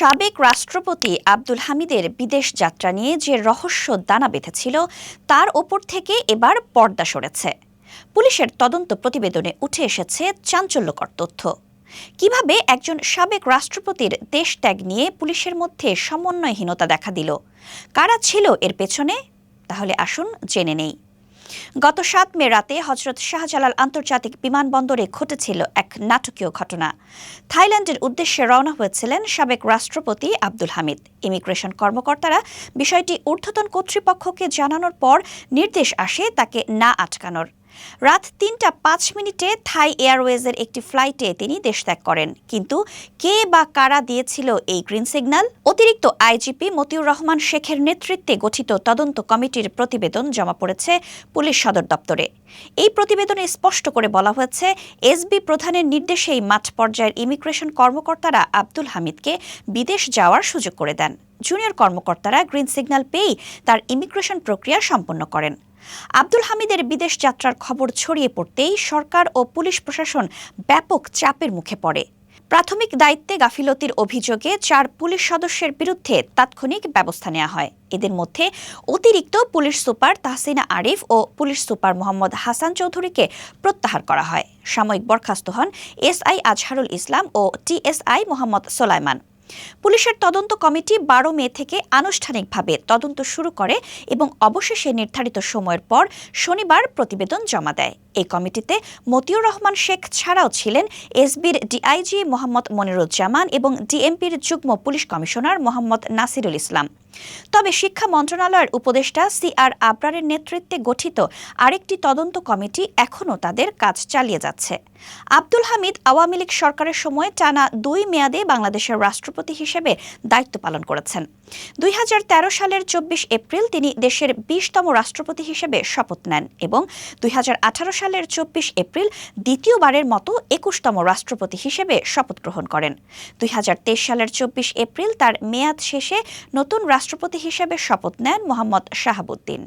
সাবেক রাষ্ট্রপতি আব্দুল হামিদের বিদেশ যাত্রা নিয়ে যে রহস্য দানা বেঁধেছিল তার ওপর থেকে এবার পর্দা সরেছে। পুলিশের তদন্ত প্রতিবেদনে উঠে এসেছে চাঞ্চল্যকর তথ্য। কিভাবে একজন সাবেক রাষ্ট্রপতির দেশ ত্যাগ নিয়ে পুলিশের মধ্যে সমন্বয়হীনতা দেখা দিল, কারা ছিল এর পেছনে, তাহলে আসুন জেনে নেই। গত ৭ মে রাতে হজরত শাহজালাল আন্তর্জাতিক বিমানবন্দরে ঘটেছিল এক নাটকীয় ঘটনা। থাইল্যান্ডের উদ্দেশ্যে রওনা হয়েছিলেন সাবেক রাষ্ট্রপতি আব্দুল হামিদ। ইমিগ্রেশন কর্মকর্তারা বিষয়টি ঊর্ধ্বতন কর্তৃপক্ষকে জানানোর পর নির্দেশ আসে তাকে না আটকানোর। রাত ৩টা ৫ মিনিটে থাই এয়ারওয়েজের একটি ফ্লাইটে তিনি দেশত্যাগ করেন। কিন্তু কে বা কারা দিয়েছিল এই গ্রিন সিগন্যাল? অতিরিক্ত আইজিপি মতিউর রহমান শেখের নেতৃত্বে গঠিত তদন্ত কমিটির প্রতিবেদন জমা পড়েছে পুলিশ সদর দপ্তরে। এই প্রতিবেদনে স্পষ্ট করে বলা হয়েছে, এসবি প্রধানের নির্দেশেই মাঠ পর্যায়ের ইমিগ্রেশন কর্মকর্তারা আব্দুল হামিদকে বিদেশ যাওয়ার সুযোগ করে দেন। জুনিয়র কর্মকর্তারা গ্রিন সিগন্যাল পেয়েই তার ইমিগ্রেশন প্রক্রিয়া সম্পন্ন করেন। আব্দুল হামিদের বিদেশ যাত্রার খবর ছড়িয়ে পড়তেই সরকার ও পুলিশ প্রশাসন ব্যাপক চাপের মুখে পড়ে। প্রাথমিক দায়িত্বে গাফিলতির অভিযোগে ৪ পুলিশ সদস্যের বিরুদ্ধে তাৎক্ষণিক ব্যবস্থা নেওয়া হয়। এদের মধ্যে অতিরিক্ত পুলিশ সুপার তাহসিনা আরিফ ও পুলিশ সুপার মোহাম্মদ হাসান চৌধুরীকে প্রত্যাহার করা হয়। সাময়িক বরখাস্ত হন এসআই আজহারুল ইসলাম ও টিএসআই মোহাম্মদ সোলাইমান। পুলিশের তদন্ত কমিটি ১২ মে থেকে আনুষ্ঠানিকভাবে তদন্ত শুরু করে এবং অবশেষে নির্ধারিত সময়ের পর শনিবার প্রতিবেদন জমা দেয়। এই কমিটিতে মতিউর রহমান শেখ ছাড়াও ছিলেন এসবির ডিআইজি মোহাম্মদ মনিরুজ্জামান এবং ডিএমপির যুগ্ম পুলিশ কমিশনার মোহাম্মদ নাসিরুল ইসলাম। তবে শিক্ষা মন্ত্রণালয়ের উপদেষ্টা সিআর আবরারের নেতৃত্বে গঠিত আরেকটি তদন্ত কমিটি এখনও তাদের কাজ চালিয়ে যাচ্ছে। আব্দুল হামিদ আওয়ামী লীগ সরকারের সময় টানা ২ মেয়াদে বাংলাদেশের রাষ্ট্রপতি হিসেবে দায়িত্ব পালন করেছেন। ২০১৩ সালের ২৪ এপ্রিল তিনি দেশের ২০তম রাষ্ট্রপতি হিসেবে শপথ নেন এবং ২০১৮ সালের ২৪ এপ্রিল দ্বিতীয়বারের মতো ২১তম রাষ্ট্রপতি হিসেবে শপথ গ্রহণ করেন। ২০২৩ সালের ২৪ এপ্রিল তার মেয়াদ শেষে নতুন রাষ্ট্রপতি হিসেবে শপথ নেন মোহাম্মদ শাহাবুদ্দিন।